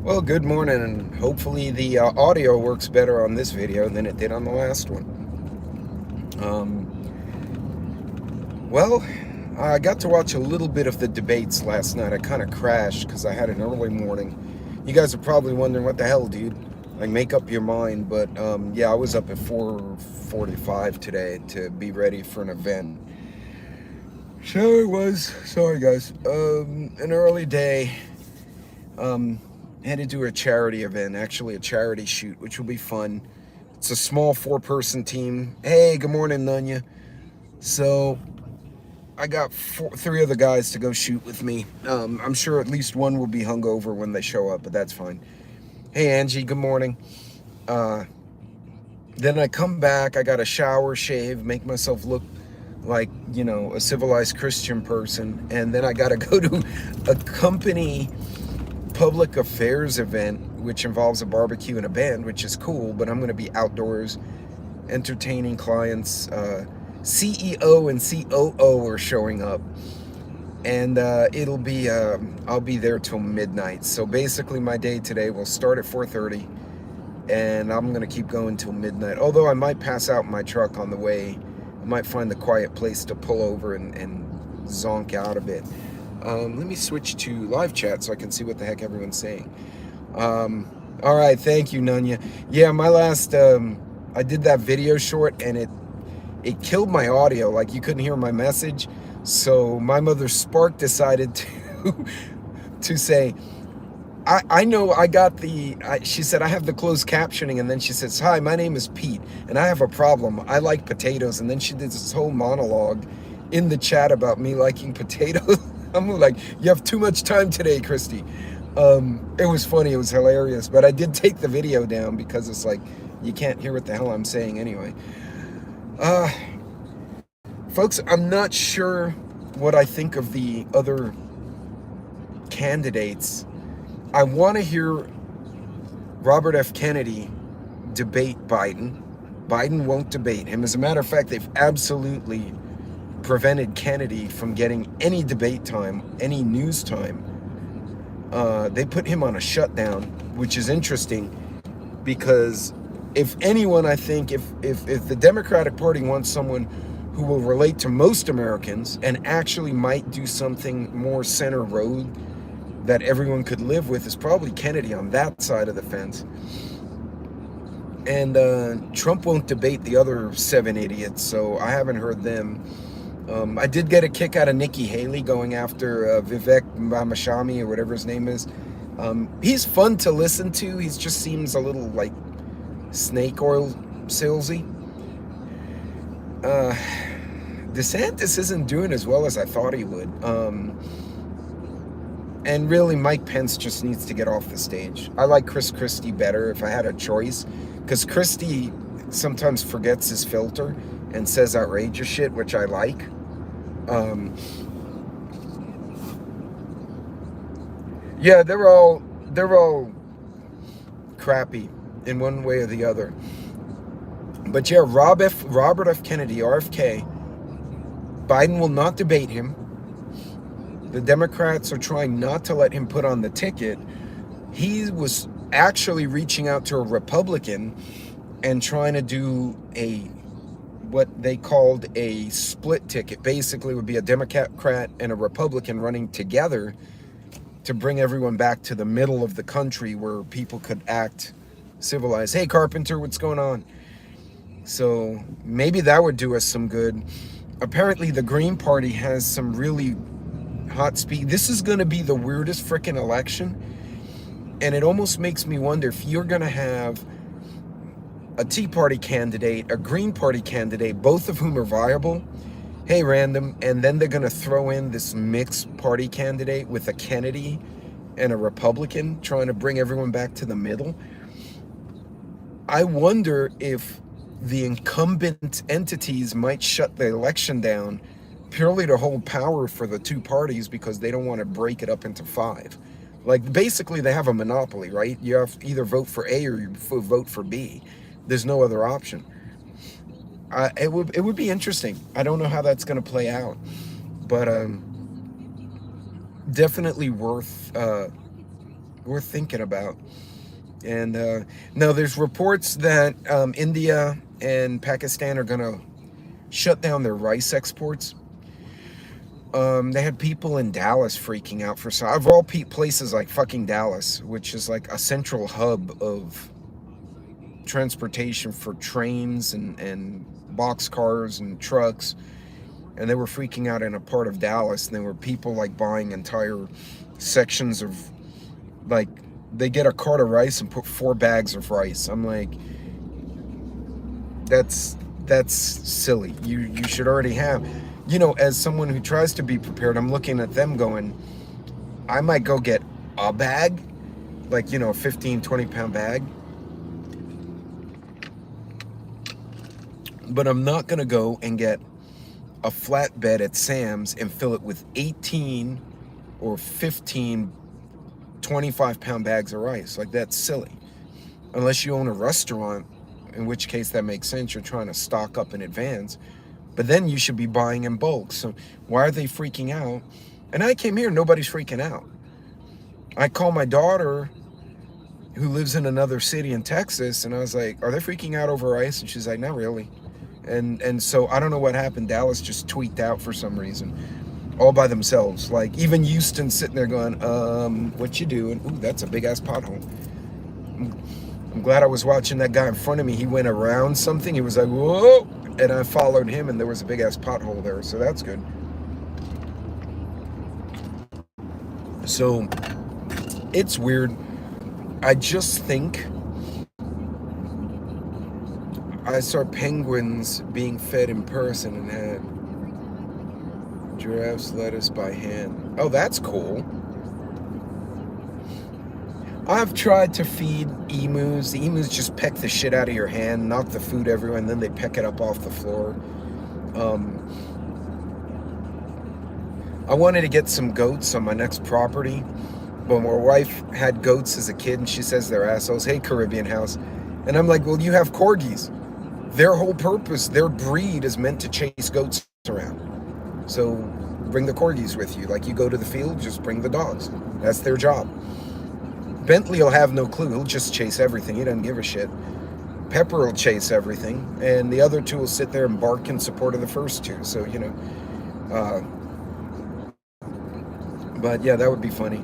Well, good morning, and hopefully the audio works better on this video than it did on the last one. Well, I got to watch a little bit of the debates last night. I kind of crashed because I had an early morning. You guys are probably wondering, what the hell, dude? Like, make up your mind. But yeah, I was up at 4:45 today to be ready for an event. So it was, sorry guys, an early day. Um, Headed to a charity event, actually a charity shoot, which will be fun. It's a small four-person team. Hey, good morning, Nunya. So I got three other guys to go shoot with me. I'm sure at least one will be hungover when they show up, but that's fine. Hey, Angie, good morning. Uh, then I come back. I got to shower, shave, make myself look like, a civilized Christian person. And then I got to go to a company public affairs event, which involves a barbecue and a band, which is cool, but I'm going to be outdoors entertaining clients. CEO and COO are showing up, and I'll be there till midnight. So basically my day today will start at 4:30, and I'm going to keep going till midnight, although I might pass out in my truck on the way. I might find the quiet place to pull over and zonk out a bit. Let me switch to live chat so I can see what the heck everyone's saying. All right, thank you, Nunya. Yeah, my last, I did that video short, and it killed my audio. Like, you couldn't hear my message. So my mother Spark decided to say, I know I got she said, I have the closed captioning, and then she says, hi, my name is Pete, and I have a problem. I like potatoes. And then she did this whole monologue in the chat about me liking potatoes. I'm like, you have too much time today, Christy. It was funny, it was hilarious, but I did take the video down because it's like, you can't hear what the hell I'm saying anyway. Folks, I'm not sure what I think of the other candidates. I want to hear Robert F. Kennedy debate Biden. Biden won't debate him. As a matter of fact, they've absolutely prevented Kennedy from getting any debate time, any news time. They put him on a shutdown, which is interesting because if anyone, I think, if the Democratic Party wants someone who will relate to most Americans and actually might do something more center road that everyone could live with, is probably Kennedy on that side of the fence. And Trump won't debate the other 7 idiots, so I haven't heard them. I did get a kick out of Nikki Haley going after Vivek Ramaswamy, or whatever his name is. He's fun to listen to. He just seems a little like snake oil salesy. DeSantis isn't doing as well as I thought he would. And really, Mike Pence just needs to get off the stage. I like Chris Christie better if I had a choice, because Christie sometimes forgets his filter and says outrageous shit, which I like. Yeah, they're all crappy in one way or the other. But yeah, Robert F. Kennedy, RFK, Biden will not debate him. The Democrats are trying not to let him put on the ticket. He was actually reaching out to a Republican and trying to do what they called a split ticket. Basically, would be a Democrat and a Republican running together to bring everyone back to the middle of the country where people could act civilized. Hey, Carpenter, what's going on? So maybe that would do us some good. Apparently, the Green Party has some really hot speed. This is going to be the weirdest freaking election. And it almost makes me wonder if you're going to have a Tea Party candidate, a Green Party candidate, both of whom are viable. Hey, random. And then they're going to throw in this mixed party candidate with a Kennedy and a Republican trying to bring everyone back to the middle. I wonder if the incumbent entities might shut the election down purely to hold power for the two parties because they don't want to break it up into 5. Like, basically, they have a monopoly, right? You have to either vote for A or you vote for B. There's no other option. It would be interesting. I don't know how that's going to play out, but definitely worth worth thinking about. And no, there's reports that India and Pakistan are gonna shut down their rice exports. They had people in Dallas freaking out for some of all places, like fucking Dallas, which is like a central hub of transportation for trains and box cars and trucks. And they were freaking out in a part of Dallas, and there were people like buying entire sections of, like, they get a cart of rice and put 4 bags of rice. I'm like, that's silly. You should already have, as someone who tries to be prepared, I'm looking at them going, I might go get a bag, like, a 15, 20-pound bag. But I'm not going to go and get a flatbed at Sam's and fill it with 18 or 15 25-pound bags of rice. Like, that's silly. Unless you own a restaurant, in which case that makes sense. You're trying to stock up in advance. But then you should be buying in bulk. So why are they freaking out? And I came here, nobody's freaking out. I call my daughter, who lives in another city in Texas, and I was like, are they freaking out over rice? And she's like, not really. And so I don't know what happened. Dallas just tweaked out for some reason, all by themselves. Like, even Houston sitting there going, what you doing? Ooh, that's a big ass pothole. I'm glad I was watching that guy in front of me. He went around something. He was like, whoa, and I followed him, and there was a big ass pothole there. So that's good. So it's weird. I just think I saw penguins being fed in person and had giraffes lettuce by hand. Oh, that's cool. I've tried to feed emus. The emus just peck the shit out of your hand, knock the food everywhere, and then they peck it up off the floor. I wanted to get some goats on my next property, but my wife had goats as a kid, and she says they're assholes. Hey, Caribbean house. And I'm like, well, you have corgis. Their whole purpose, their breed is meant to chase goats around. So bring the corgis with you. Like, you go to the field, just bring the dogs. That's their job. Bentley will have no clue. He'll just chase everything. He doesn't give a shit. Pepper will chase everything. And the other two will sit there and bark in support of the first two. So, but yeah, that would be funny.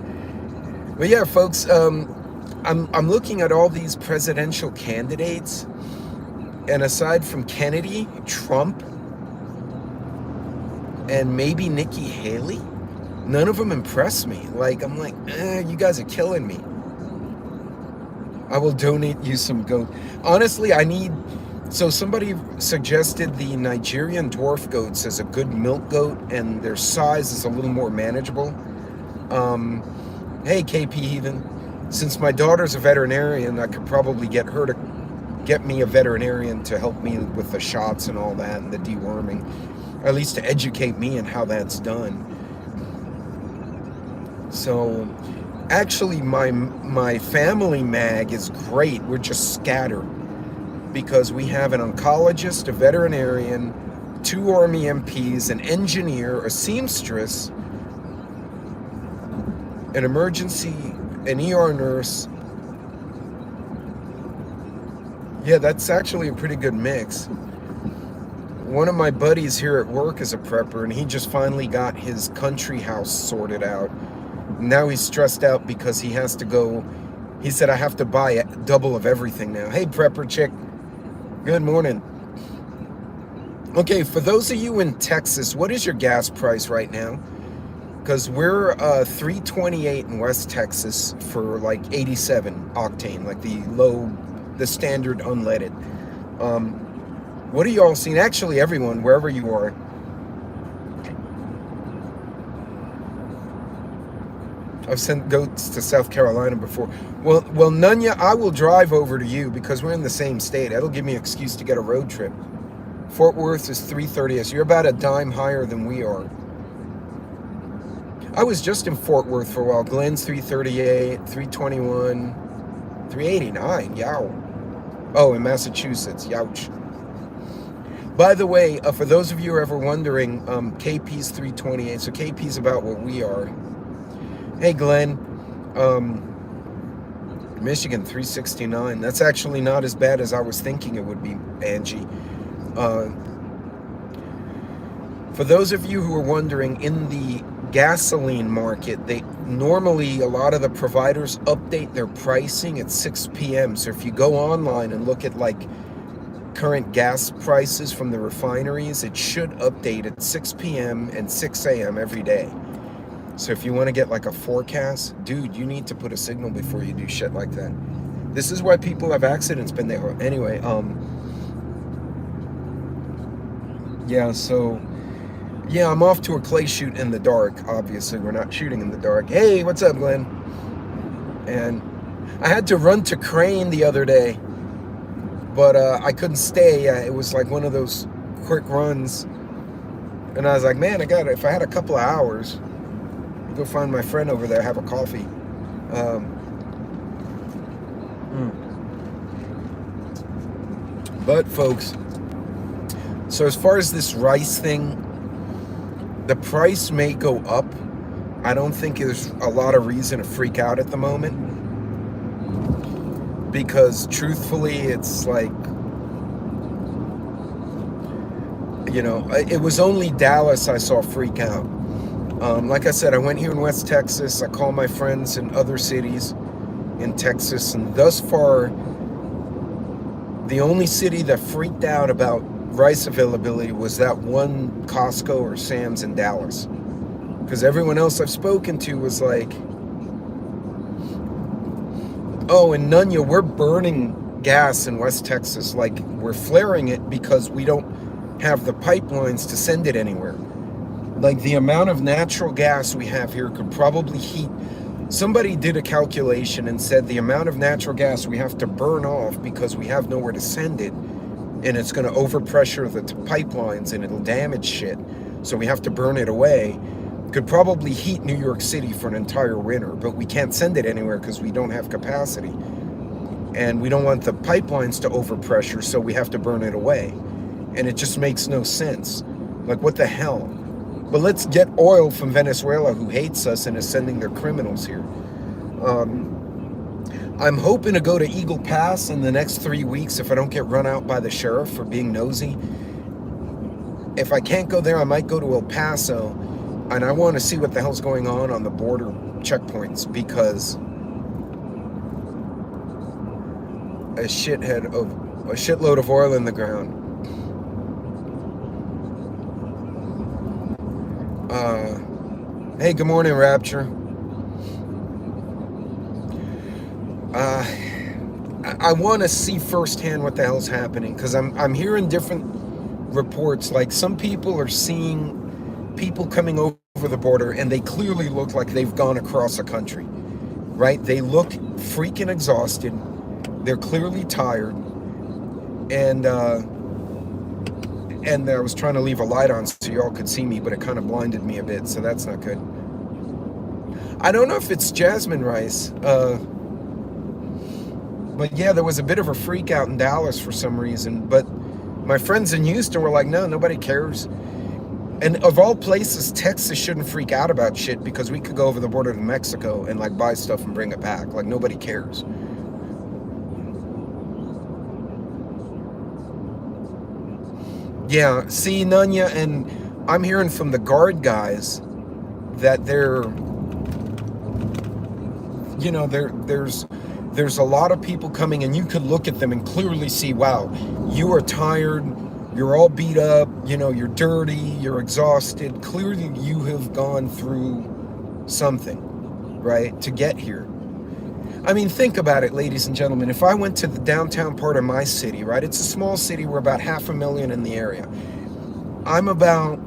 But yeah, folks, I'm looking at all these presidential candidates. And aside from Kennedy, Trump, and maybe Nikki Haley, none of them impress me. Like, I'm like, you guys are killing me. I will donate you some goat. Honestly, so somebody suggested the Nigerian dwarf goats as a good milk goat, and their size is a little more manageable. Hey, KP Heathen, since my daughter's a veterinarian, I could probably get her to get me a veterinarian to help me with the shots and all that and the deworming, or at least to educate me in how that's done. So actually my family mag is great. We're just scattered because we have an oncologist, a veterinarian, 2 Army MPs, an engineer, a seamstress, an an ER nurse. Yeah, that's actually a pretty good mix. One of my buddies here at work is a prepper, and he just finally got his country house sorted out. Now he's stressed out because he has to go. He said, I have to buy double of everything now. Hey, prepper chick. Good morning. Okay, for those of you in Texas, what is your gas price right now? Because we're $3.28 in West Texas for like 87 octane, like the standard unleaded. What are y'all seeing? Actually, everyone, wherever you are. I've sent goats to South Carolina before. Well, Nunya, I will drive over to you because we're in the same state. That'll give me an excuse to get a road trip. Fort Worth is $3.30. So you're about a dime higher than we are. I was just in Fort Worth for a while. Glenn's $3.38, $3.21, $3.89. Yow. Oh, in Massachusetts. Youch. By the way, for those of you who are ever wondering, KP's $3.28. So KP's about what we are. Hey, Glenn. Michigan 369. That's actually not as bad as I was thinking it would be, Angie. Uh, for those of you who are wondering, in the gasoline market, they normally, a lot of the providers update their pricing at 6 p.m. So if you go online and look at like current gas prices from the refineries, it should update at 6 p.m. and 6 a.m. every day. So if you want to get like a forecast, dude, you need to put a signal before you do shit like that. This is why people have accidents, but anyway, yeah, so yeah, I'm off to a clay shoot in the dark. Obviously, we're not shooting in the dark. Hey, what's up, Glenn? And I had to run to Crane the other day, but I couldn't stay. It was like one of those quick runs, and I was like, man, if I had a couple of hours, I'd go find my friend over there, have a coffee. But folks, so as far as this rice thing, the price may go up. I don't think there's a lot of reason to freak out at the moment, because truthfully, it's like, you know, it was only Dallas I saw freak out. Like I said, I went here in West Texas. I called my friends in other cities in Texas, and thus far, the only city that freaked out about rice availability was that one Costco or Sam's in Dallas. Because everyone else I've spoken to was like, oh, in Nunya, we're burning gas in West Texas. Like, we're flaring it because we don't have the pipelines to send it anywhere. Like, the amount of natural gas we have here could probably heat. Somebody did a calculation and said the amount of natural gas we have to burn off because we have nowhere to send it, and it's going to overpressure the pipelines and it'll damage shit, so we have to burn it away, could probably heat New York City for an entire winter, but we can't send it anywhere because we don't have capacity. And we don't want the pipelines to overpressure, so we have to burn it away. And it just makes no sense. Like, what the hell? But let's get oil from Venezuela, who hates us and is sending their criminals here. I'm hoping to go to Eagle Pass in the next 3 weeks if I don't get run out by the sheriff for being nosy. If I can't go there, I might go to El Paso, and I want to see what the hell's going on the border checkpoints, because a shitload of oil in the ground. Hey, good morning, Rapture. I want to see firsthand what the hell's happening, because I'm hearing different reports. Like, some people are seeing people coming over the border, and they clearly look like they've gone across a country, right? They look freaking exhausted. They're clearly tired, and I was trying to leave a light on so y'all could see me, but it kind of blinded me a bit, so that's not good. I don't know if it's jasmine rice, but yeah, there was a bit of a freak out in Dallas for some reason, but my friends in Houston were like, no, nobody cares. And of all places, Texas shouldn't freak out about shit, because we could go over the border to Mexico and like buy stuff and bring it back. Like, nobody cares. Yeah, see, Nunya, and I'm hearing from the guard guys that they're, you know, there's a lot of people coming, and you could look at them and clearly see, wow, you are tired, you're all beat up, you know, you're dirty, you're exhausted. Clearly you have gone through something, right, to get here. I mean, think about it, ladies and gentlemen. If I went to the downtown part of my city, right, it's a small city, we're about 500,000 in the area. I'm about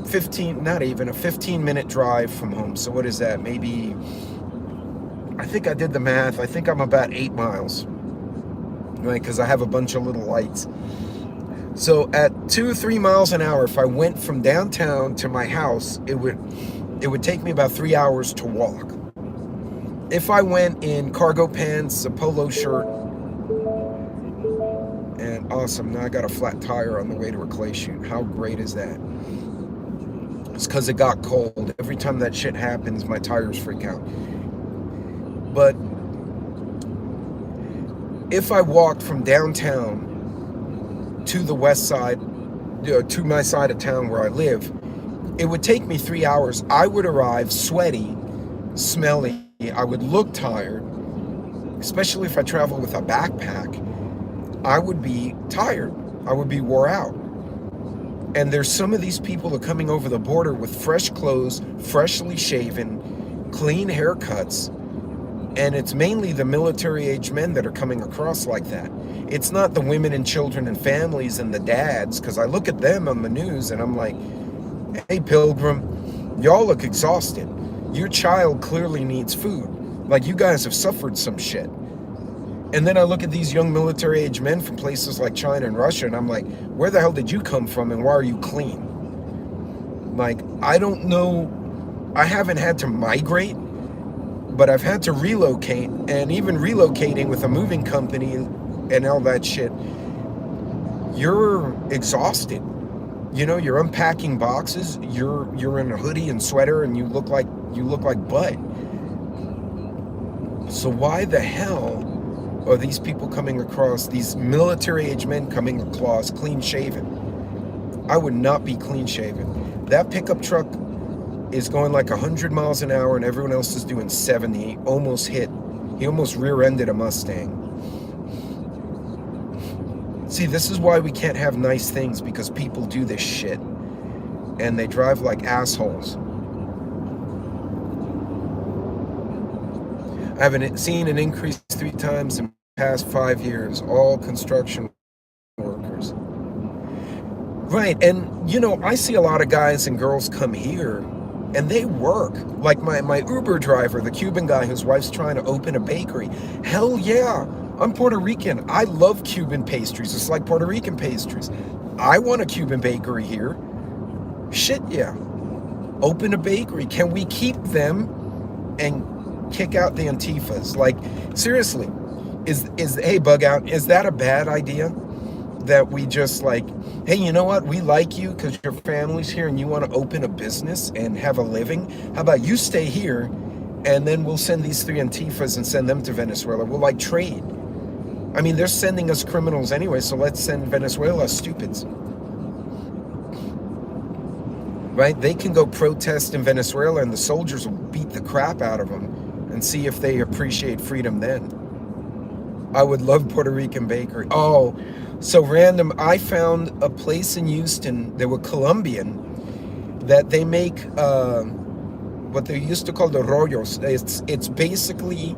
15-minute drive from home. So what is that? Maybe, I think I did the math. I think I'm about 8 miles, right? Because I have a bunch of little lights. So at 2-3 miles an hour, if I went from downtown to my house, it would take me about 3 hours to walk. If I went in cargo pants, a polo shirt, and awesome, now I got a flat tire on the way to a clay shoot. How great is that? It's because it got cold. Every time that shit happens, my tires freak out. But if I walked from downtown to the west side, to my side of town where I live, it would take me 3 hours. I would arrive sweaty, smelly. I would look tired, especially if I travel with a backpack. I would be tired. I would be wore out. And there's some of these people are coming over the border with fresh clothes, freshly shaven, clean haircuts. And it's mainly the military-age men that are coming across like that. It's not the women and children and families and the dads, because I look at them on the news and I'm like, hey, Pilgrim, y'all look exhausted. Your child clearly needs food. Like, you guys have suffered some shit. And then I look at these young military-age men from places like China and Russia, and I'm like, where the hell did you come from, and why are you clean? Like, I don't know. I haven't had to migrate, but I've had to relocate, and even relocating with a moving company and all that shit, you're exhausted. You know, you're unpacking boxes, you're in a hoodie and sweater, and you look like butt. So why the hell are these people coming across, these military-age men coming across clean-shaven? I would not be clean-shaven. That pickup truck is going like 100 miles an hour and everyone else is doing 70. He almost rear-ended a Mustang. See, this is why we can't have nice things, because people do this shit and they drive like assholes. I haven't seen an increase 3 times in the past 5 years, all construction workers. Right, and you know, I see a lot of guys and girls come here and they work. Like my Uber driver, the Cuban guy whose wife's trying to open a bakery. Hell yeah, I'm Puerto Rican. I love Cuban pastries. It's like Puerto Rican pastries. I want a Cuban bakery here. Shit yeah. Open a bakery. Can we keep them and kick out the Antifas? Like, seriously, hey, Bug Out, is that a bad idea? That we just like, hey, you know what? We like you because your family's here and you want to open a business and have a living. How about you stay here and then we'll send these 3 Antifas and send them to Venezuela. We'll like trade. I mean, they're sending us criminals anyway, so let's send Venezuela stupids. Right? They can go protest in Venezuela and the soldiers will beat the crap out of them and see if they appreciate freedom then. I would love Puerto Rican bakery. Oh, so random. I found a place in Houston, they were Colombian, that they make what they used to call the rollos. It's basically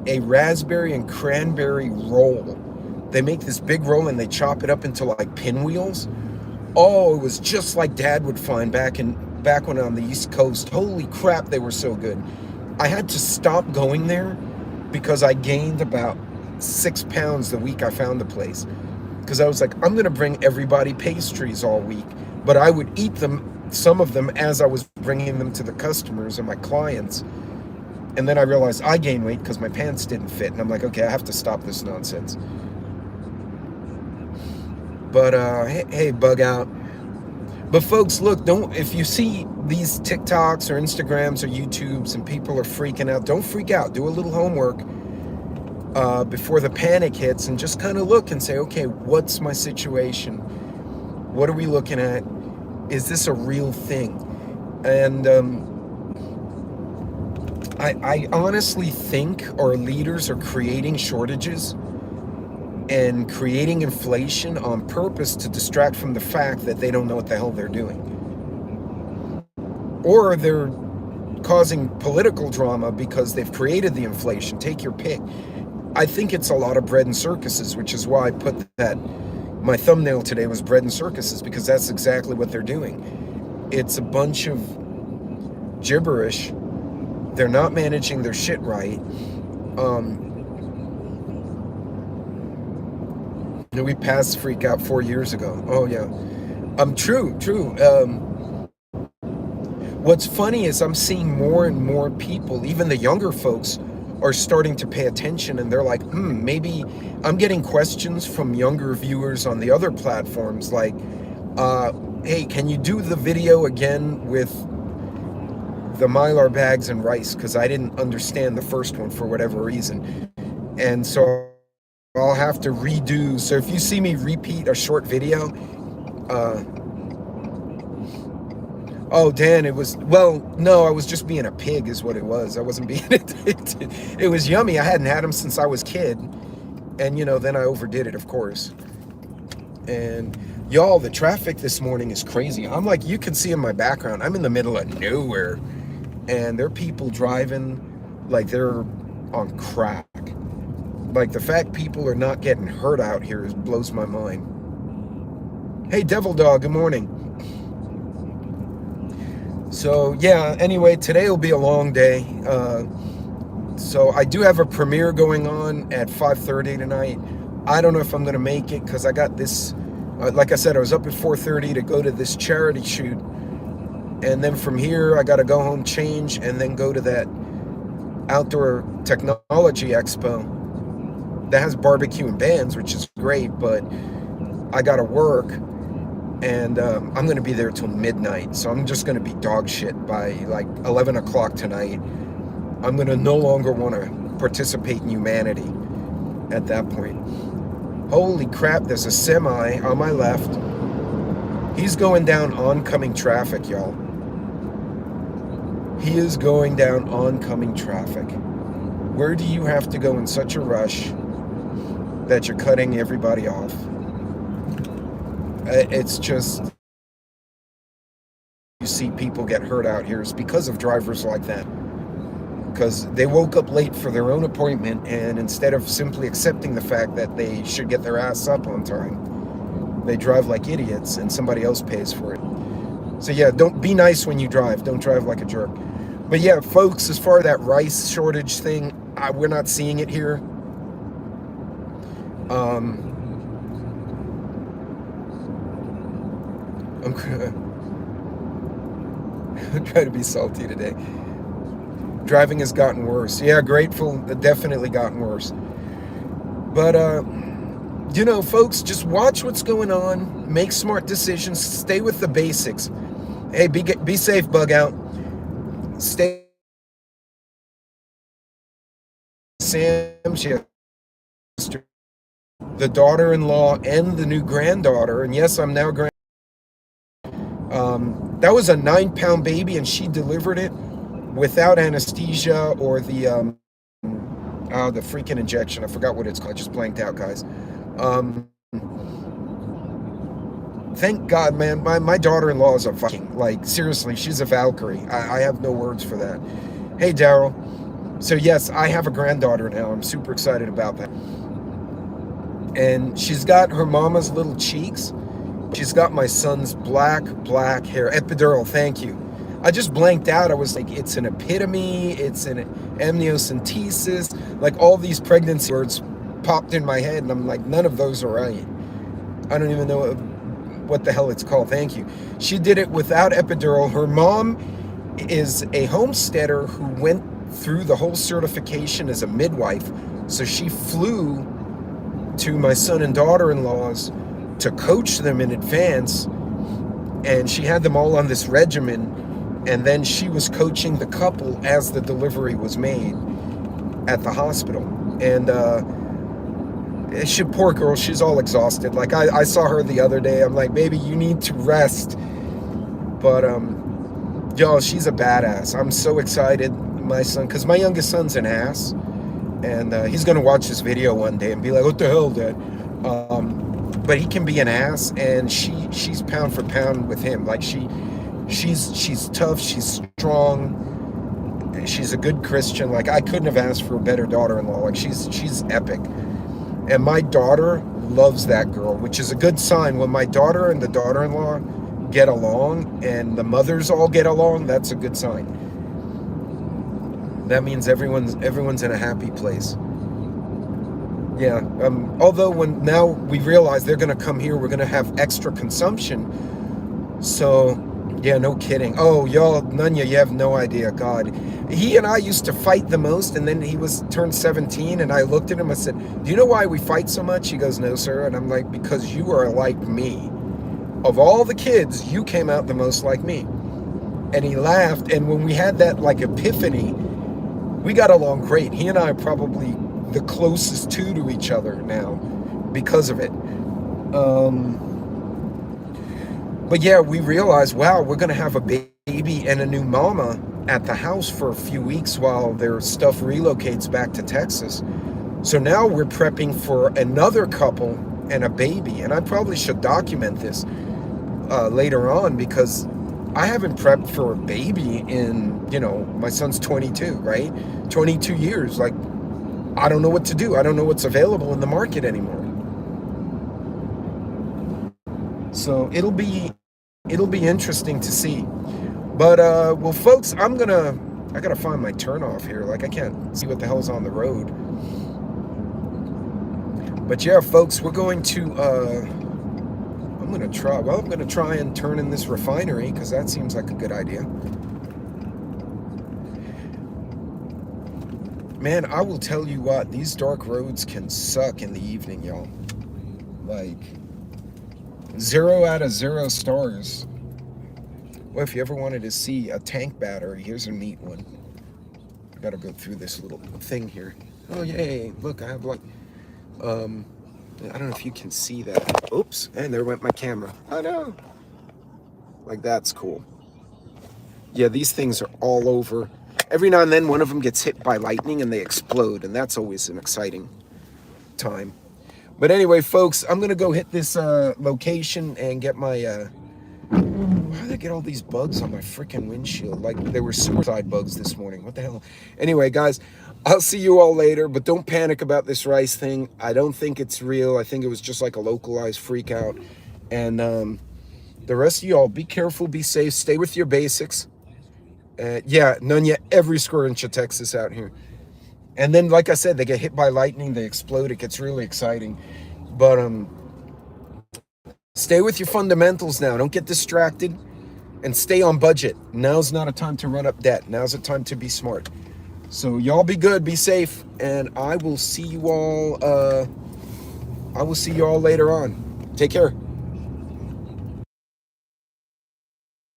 a raspberry and cranberry roll. They make this big roll and they chop it up into like pinwheels. Oh, it was just like Dad would find back when on the East Coast. Holy crap, they were so good. I had to stop going there because I gained about 6 pounds the week I found the place. Because I was like, I'm going to bring everybody pastries all week. But I would eat them, some of them, as I was bringing them to the customers and my clients. And then I realized I gained weight because my pants didn't fit. And I'm like, okay, I have to stop this nonsense. But, hey, Bug Out. But folks, look, if you see these TikToks or Instagrams or YouTubes and people are freaking out, don't freak out. Do a little homework before the panic hits and just kind of look and say, okay, what's my situation? What are we looking at? Is this a real thing? And I honestly think our leaders are creating shortages and creating inflation on purpose to distract from the fact that they don't know what the hell they're doing. Or they're causing political drama because they've created the inflation. Take your pick. I think it's a lot of bread and circuses, which is why I put that, my thumbnail today was bread and circuses, because that's exactly what they're doing. It's a bunch of gibberish. They're not managing their shit right. We passed freak out 4 years ago. Oh yeah. True. What's funny is I'm seeing more and more people, even the younger folks, are starting to pay attention, and they're like, maybe I'm getting questions from younger viewers on the other platforms like, hey, can you do the video again with the Mylar bags and rice because I didn't understand the first one for whatever reason. And so I'll have to redo. So if you see me repeat a short video, oh, Dan, it was, well, no, I was just being a pig is what it was. I wasn't being addicted. It was yummy. I hadn't had them since I was a kid. And, you know, then I overdid it, of course. And y'all, the traffic this morning is crazy. I'm like, you can see in my background, I'm in the middle of nowhere. And there are people driving like they're on crack. Like the fact people are not getting hurt out here blows my mind. Hey, Devil Dog, good morning. So yeah, anyway, today will be a long day. So I do have a premiere going on at 5:30 tonight. I don't know if I'm going to make it because I got this, like I said, I was up at 4:30 to go to this charity shoot. And then from here, I got to go home, change, and then go to that outdoor technology expo that has barbecue and bands, which is great, but I got to work. And I'm going to be there till midnight. So I'm just going to be dog shit by like 11 o'clock tonight. I'm going to no longer want to participate in humanity at that point. Holy crap, there's a semi on my left. He's going down oncoming traffic, y'all. He is going down oncoming traffic. Where do you have to go in such a rush that you're cutting everybody off? It's just, you see people get hurt out here. It's because of drivers like that. Because they woke up late for their own appointment, and instead of simply accepting the fact that they should get their ass up on time, they drive like idiots and somebody else pays for it. So yeah, don't be nice when you drive. Don't drive like a jerk. But yeah, folks, as far as that rice shortage thing, we're not seeing it here. I'm trying to be salty today. Driving has gotten worse. Yeah, grateful, definitely gotten worse. But, you know, folks, just watch what's going on. Make smart decisions. Stay with the basics. Hey, be safe, Bug Out. Stay. Sam, she has the daughter-in-law and the new granddaughter. And yes, I'm now that was a 9-pound baby, and she delivered it without anesthesia or the freaking injection. I forgot what it's called. I just blanked out, guys. Thank God, man. My daughter-in-law is a Viking. Like, seriously, she's a Valkyrie. I have no words for that. Hey, Daryl. So, yes, I have a granddaughter now. I'm super excited about that. And she's got her mama's little cheeks. She's got my son's black hair. Epidural, thank you. I just blanked out. I was like, it's an epitome. It's an amniocentesis. Like, all these pregnancy words popped in my head, and I'm like, none of those are right. I don't even know what the hell it's called. Thank you. She did it without epidural. Her mom is a homesteader who went through the whole certification as a midwife. So she flew to my son and daughter-in-law's to coach them in advance, and she had them all on this regimen, and then she was coaching the couple as the delivery was made at the hospital. And poor girl, she's all exhausted. Like, I saw her the other day. I'm like, baby, you need to rest. But yo, she's a badass. I'm so excited. My son, because my youngest son's an ass, and he's gonna watch this video one day and be like, what the hell, Dad? But he can be an ass, and she's pound for pound with him. Like, she's tough, she's strong, she's a good Christian. Like, I couldn't have asked for a better daughter-in-law. Like, she's epic. And my daughter loves that girl, which is a good sign. When my daughter and the daughter-in-law get along and the mothers all get along, that's a good sign. That means everyone's in a happy place. Yeah, although when now we realize they're going to come here, we're going to have extra consumption. So, yeah, no kidding. Oh, y'all, Nunya, you have no idea. God, he and I used to fight the most, and then he turned 17, and I looked at him, I said, do you know why we fight so much? He goes, no, sir. And I'm like, because you are like me. Of all the kids, you came out the most like me. And he laughed. And when we had that like epiphany, we got along great. He and I are probably the closest to each other now because of it. But yeah, we realized, wow, we're going to have a baby and a new mama at the house for a few weeks while their stuff relocates back to Texas. So now we're prepping for another couple and a baby. And I probably should document this later on, because I haven't prepped for a baby in, my son's 22, right? 22 years. Like, I don't know what to do. I don't know what's available in the market anymore. So it'll be interesting to see. But well, folks, I gotta find my turnoff here. Like, I can't see what the hell's on the road. But yeah, folks, we're going to I'm gonna try and turn in this refinery, because that seems like a good idea. Man, I will tell you what, these dark roads can suck in the evening, y'all. Like, 0 out of 0 stars. Well, if you ever wanted to see a tank battery, here's a neat one. I gotta go through this little thing here. Oh, yay, look, I have like, I don't know if you can see that. Oops, and there went my camera. I know. Like, that's cool. Yeah, these things are all over. Every now and then one of them gets hit by lightning and they explode, and that's always an exciting time. But anyway, folks, I'm gonna go hit this location and get my how did I get all these bugs on my freaking windshield? Like, there were suicide bugs this morning. What the hell? Anyway, guys, I'll see you all later, but don't panic about this rice thing. I don't think it's real. I think it was just like a localized freak out. And the rest of y'all, be careful, be safe, stay with your basics. Yeah, none yet. Every square inch of Texas out here. And then, like I said, they get hit by lightning, they explode. It gets really exciting. But stay with your fundamentals now. Don't get distracted, and stay on budget. Now's not a time to run up debt. Now's a time to be smart. So y'all be good, be safe, and I will see you all later on. Take care.